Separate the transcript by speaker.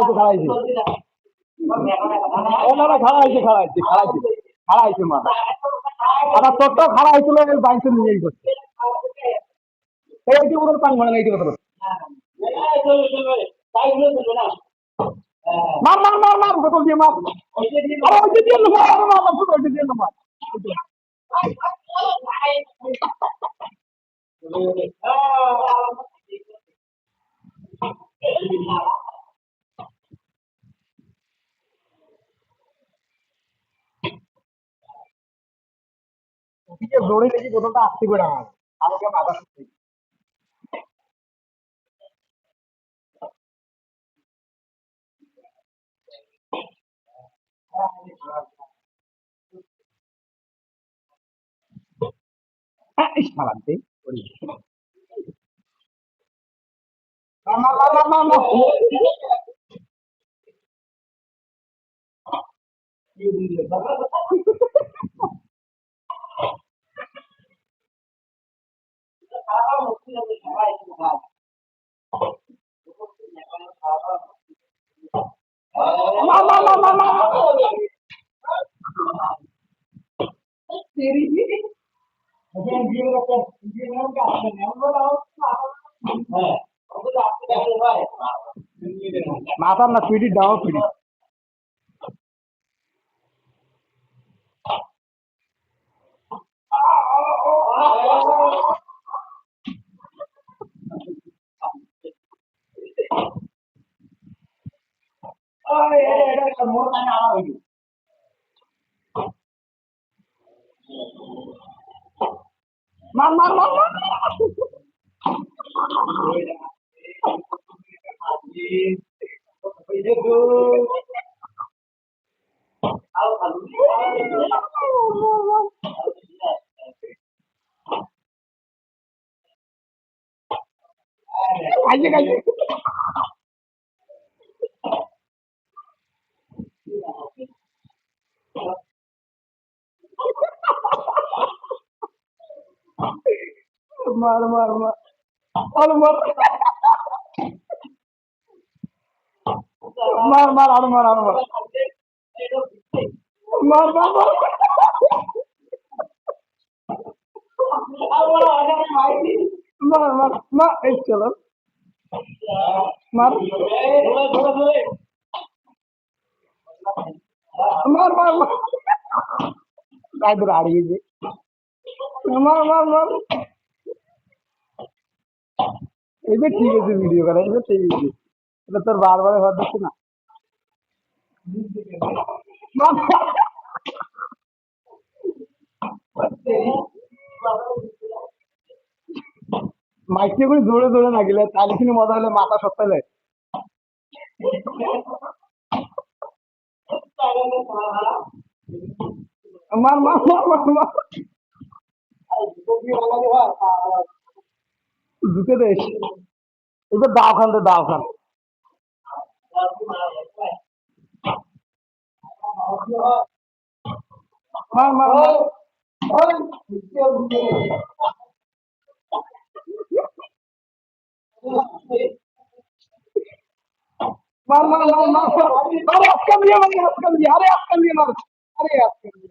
Speaker 1: খাড়াইছে ও না না খাড়াইছে মাথা আবার তোরটা খাড়া হয়েছিল বাইশে নিজেই করছে এইটি মতো পান মানে এইটি মতো মার মার মার মার বোতল দিয়ে মার ওইটা দিয়ে মার মার ওইটা দিয়ে মার দৌড়ে লেগে বোতলটা আসতে করে আমার আমাকে মাথা শুনতে সালান্তে মাথার না পিটি দাও পিটি মার মার মার মার খাইছে খাইছে মার মার মার আরো মার মার মার আরো মার আরো মার মার মার মার মার মার মার এই চলো মার মার মার মার হারিয়ে যে মার মার মার এবার ঠিক আছে ভিডিও করা এবার ঠিক আছে এটা তোর বারবার হওয়ার দিচ্ছে না মাইকে করে দৌড়ে দৌড়ে না গেলে তাহলে কিন্তু মজা হলে মাথা সপ্তাহে মার মার মার মার মার ঢুকে দেশ এবার দাও খান তো দাও খান মার মার মার মার মার মার মার আরে আজকাল দিয়ে মার আজকাল দিয়ে আরে আজকাল দিয়ে মার আরে আজকাল